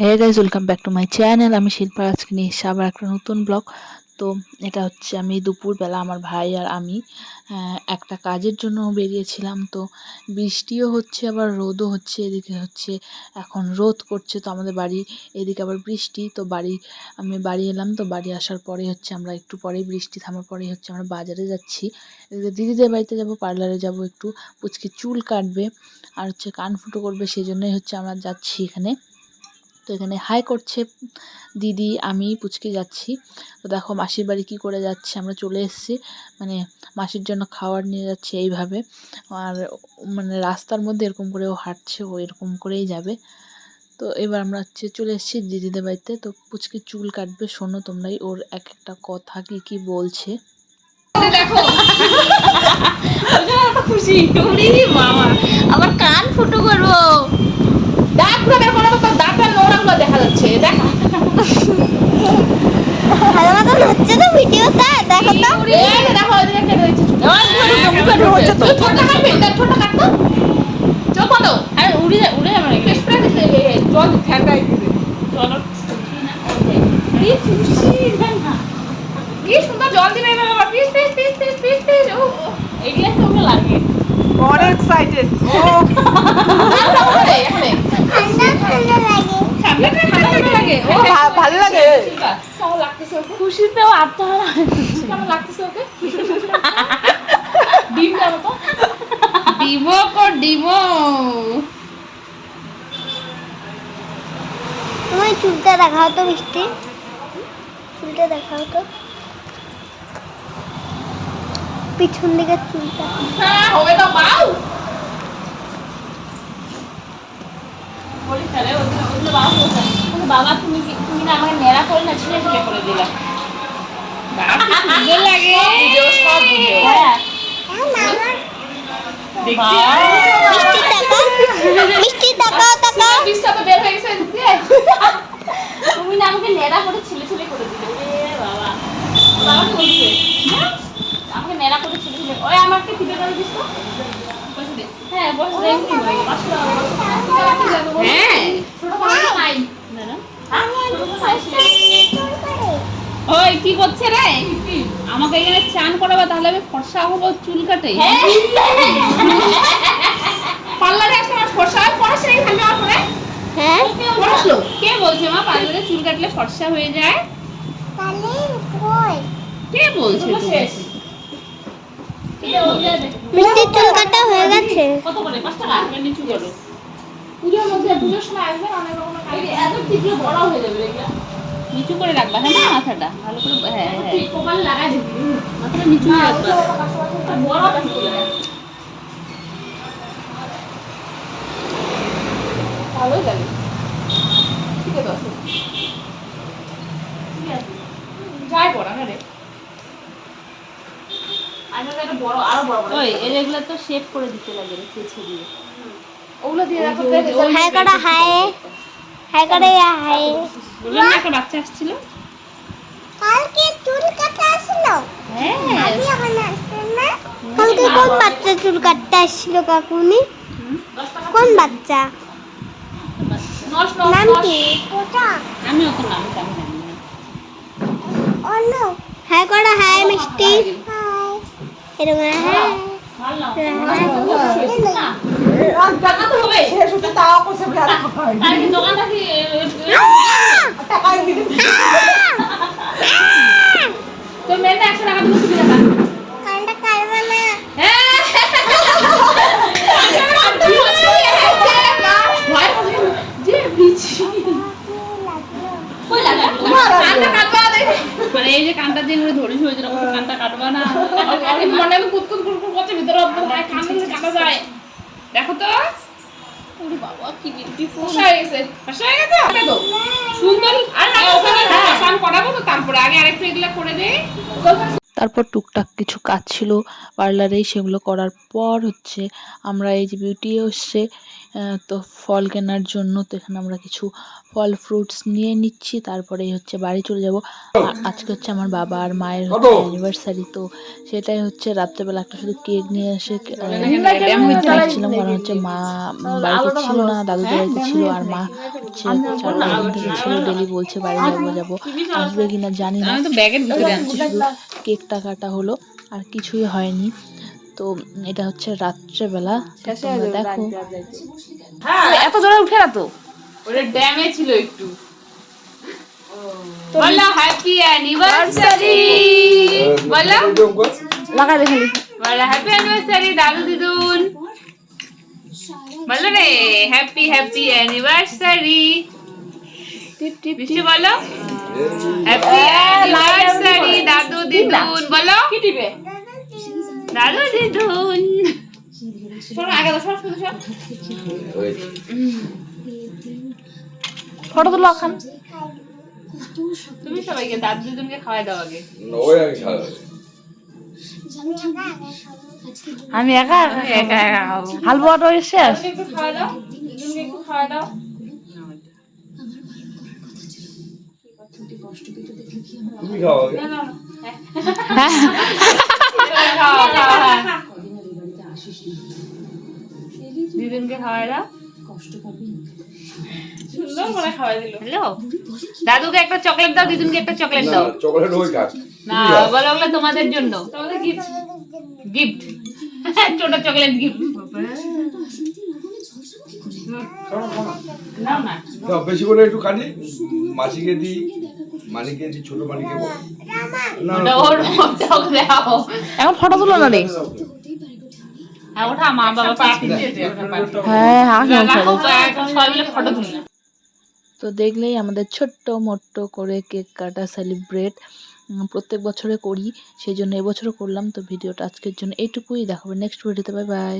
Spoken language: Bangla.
Hey guys, welcome back to my channel. আমি শিল্পা, আজকে নিয়ে এসেছি আবার একটা নতুন ব্লগ। তো এটা হচ্ছে আমি দুপুরবেলা আমার ভাই আর আমি একটা কাজের জন্য বেরিয়েছিলাম। তো বৃষ্টিও হচ্ছে আবার রোদও হচ্ছে, এদিকে হচ্ছে এখন রোদ করছে। তো আমাদের বাড়ি এদিকে আবার বৃষ্টি। তো আমি বাড়ি এলাম। তো বাড়ি আসার পরে হচ্ছে আমরা একটু পরেই বৃষ্টি থামার পরেই হচ্ছে আমরা বাজারে যাচ্ছি। এদিকে দিদিদের বাড়িতে যাব, পার্লারে যাব, একটু পুচকে চুল কাটবে আর হচ্ছে কান ফুটো করবে, সেই জন্যই হচ্ছে আমরা যাচ্ছি এখানে। তো এখানে হাই করছে দিদি, আমি পুচকে যাচ্ছি। তো দেখো মাসির বাড়ি কী করে যাচ্ছে, আমরা চলে এসেছি। মানে মাসির জন্য খাবার নিয়ে যাচ্ছে এইভাবে। আর মানে রাস্তার মধ্যে এরকম করে ও হাঁটছে, ও এরকম করেই যাবে। তো এবার আমরা হচ্ছে চলে এসেছি দিদিদের বাড়িতে। তো পুচকে চুল কাটবে, শোনো তোমরাই ওর এক একটা কথা কি কি বলছে। দেখো খুশি মামা আবার কান ফুটো করবো, দাঁতগুলো বের করো তো, দাঁতের নোংরাগুলো দেখা যাচ্ছে। দেখো ভালো মতন হচ্ছে তো ভিডিওটা, দেখো তো। এই যে দেখো ওইদিকে কেটে দিচ্ছে চুল। ছোটটা কাটবে, ছোটটা কাটতো চোখ বন্ধ। আরে উড়ে উড়ে যাবে না, স্প্রে দিতে জল ঠান্ডাই দিবে। চলো কি খুশি, না কি সুন্দর জল দিবে এবার। আবার piece piece piece piece piece piece. ও এগুলা তো ভালো লাগে, অনেক এক্সাইটেড। ও ঠান্ডা লাগে এখানে, ঠান্ডা ঠান্ডা লাগে। ঠান্ডা ঠান্ডা লাগে। ও ভালো লাগে। কেমন লাগতেছে ওকে? খুশিতেও আত্মহারা কেমন লাগতেছে ওকে? ডিম দাও তো, ডিমো কর ডিমো। তুমি চুলটা দেখাও তো মিষ্টি, চুলটা দেখাও তো, পিছন দিকের চুলটা। হ্যাঁ হবে তো পাও। বলি তাহলে ওগুলো বাবা বলছে, বাবা তুমি না আমাকে নেড়া করে না ছিঁড়ে ছিঁড়ে করে দিলা। বাবা কি সুন্দর লাগে। ভিডিও সব ভিডিও। হ্যাঁ মিষ্টি দেখাও, দেখাও। পিসটা তো বের হয়ে গেছে দিয়ে। তুমি না আমাকে নেড়া করে ছিলে ছিলে করে দিলে। ওরে বাবা, বাবা কি বলছে? আমাকে নেড়া করে ছিলে ছিলে। ওই আমাকে টিপে করে দিস তো। বসে দে। হ্যাঁ বসে দে, এমনি বসে। হ্যাঁ ছোট বড় নাই না না। ওই কি করছে রে? আমাকে এখানে চান করাবে, তাহলে আমি ফর্সা হবো চুল কাটে। পার্লারে আসলে আমার ফর্সা হয়, পড়াশোনা খালি আমার পরে। হ্যাঁ পড়াশোনা কে বলছে মা পার্লারে চুল কাটলে ফর্সা হয়ে যায়? তাহলে কই কে বলছে? মিষ্টির চুল কাটা হয়ে গেছে। কত করে? 5 টাকা করে নিচু করো। পুজোর মধ্যে, পুজোর সময় আসবে, অনেক রকমের কাটবে। এত টিকলে বড় হয়ে যাবে এগুলা। নিচু করে রাখবা, হ্যাঁ না মাথাটা ভালো করে। হ্যাঁ হ্যাঁ ঠিক কপালে লাগাই দিবি, মাথাটা নিচু করে রাখবা। বড় করে ভালোই লাগে। ঠিক আছে ঠিক আছে যাই পড়া না রে। বড় আরো বড় বড়। ওই এগুলা তো শেপ করে দিতে লাগে রে, কেচে দিয়ে। ওগুলো দিয়ে রাখো। হাই করা, হাই হাই করে, হাই। বললাম না একটা বাচ্চা আসছিল কালকে চুল কাটা আসলো। হ্যাঁ আমি এখন আসছে না। কালকে কোন বাচ্চা চুল কাটতে আসছিল কাকুনি? কোন বাচ্চা? নাম কি? আমি অত নাম জানি না। অন্য হাই করা, হাই মিষ্টি, হাই এরকম হাই। ভালো না টাকা তো হবে। শেষ হতে তাও করছে বলে আর হয় না। তাই কি দোকানটা কি টাকাই দিতে তো মেয়েটা 100 টাকা দিলে সুবিধা না। কানটা কাটবে না। হ্যাঁ ভয় পাবে যে বিচি কই লাগা কানটা কাটবা দেখে। মানে এই যে কানটা দিয়ে করে ধরিস হয়ে যেরকম কানটা কাটবা না। আমি মনে আমি কুতকুত কুতকুত করতে ভিতরে অব্দ কান দিয়ে কাটা যায়। দেখো তো, ওরে বাবা কি বিউটিফুল হয়ে গেছে। হয়ে গেছে ওটা তো সুন্দর। আর ওখানে আসান করাবো তো, তারপরে আগে আরেকটু এগুলা করে দেই। তারপর টুকটাক কিছু কাজ ছিল পার্লারেই, সেগুলো করার পর হচ্ছে আমরা এই যে বিউটি এসছে তো ফল কেনার জন্য। তো এখানে আমরা কিছু ফল ফ্রুটস নিয়ে নিচ্ছি, তারপরেই হচ্ছে বাড়ি চলে যাব। আজকে হচ্ছে আমার বাবা আর মায়ের হচ্ছে অ্যানিভার্সারি, তো সেটাই হচ্ছে রাত্রেবেলা একটা শুধু কেক নিয়ে এসে খাচ্ছিলাম, কারণ হচ্ছে মা বাড়িতে ছিল না, দাদুদের বাড়িতে ছিল, আর মা হচ্ছে 4-5 দিন থেকে ছিল, ডেলি বলছে বাড়ি যাবো, আসবে কিনা জানি না। আমি তো ব্যাগের ভিতরে আনছি। শুধু কেকটা কাটা হলো, আর কিছুই হয়নি। তো এটা হচ্ছে রাত্রেবেলা, তো তোমরা দেখো। এত জোরে উঠে না তো, ওটা ড্যামে ছিল একটু। বলো হ্যাপি অ্যানিভার্সারি, বলো লাগাই দেখি। বলো হ্যাপি অ্যানিভার্সারি দাদু দিদুন, বলো রে হ্যাপি হ্যাপি অ্যানিভার্সারি। নিশ্চয় বলো হ্যাপি অ্যানিভার্সারি দাদু দিদুন, বলো দাদু দিদুন। ফটো তুলো খান। তুমি সবাইকে দাদু দিদুনকে খাওয়াই দাও আগে। আমি একা একা একা খাবো। হালুয়াটা শেষ। একটু খাওয়া দাও, দিদুনকে একটু খাওয়া দাও। তুমি খাও আগে। দিদুনকে খাওয়াই দাও। সুন্দর করে খাওয়াই দিল। হ্যালো দাদুকে একটা চকলেট দাও, দিদুনকে একটা চকলেট না দাও। চকলেট ওই খাক। না বলো ওগুলো তোমাদের জন্য, তোমাদের গিফট, গিফট ছোট চকলেট গিফট। নাও না দাও বেশি করে একটু কাটি, মাসিকে দিই, মানিকে দিই, ছোট মানিকে বল। না ওটা ওর ওটাও দাও। এখন ফটো তুলো না রে। হ্যাঁ ওঠা মা বাবা পাঠিয়ে দিয়েছে। হ্যাঁ রাখো সবাই মিলে ফটো তুলি। তো দেখলেই আমাদের ছোট্ট মোট্ট করে কেক কাটা সেলিব্রেট প্রত্যেক বছরে করি, সেই জন্য এবছরও করলাম। তো ভিডিওটা আজকের জন্য এইটুকুই, দেখাবো নেক্সট ভিডিওতে। Bye bye.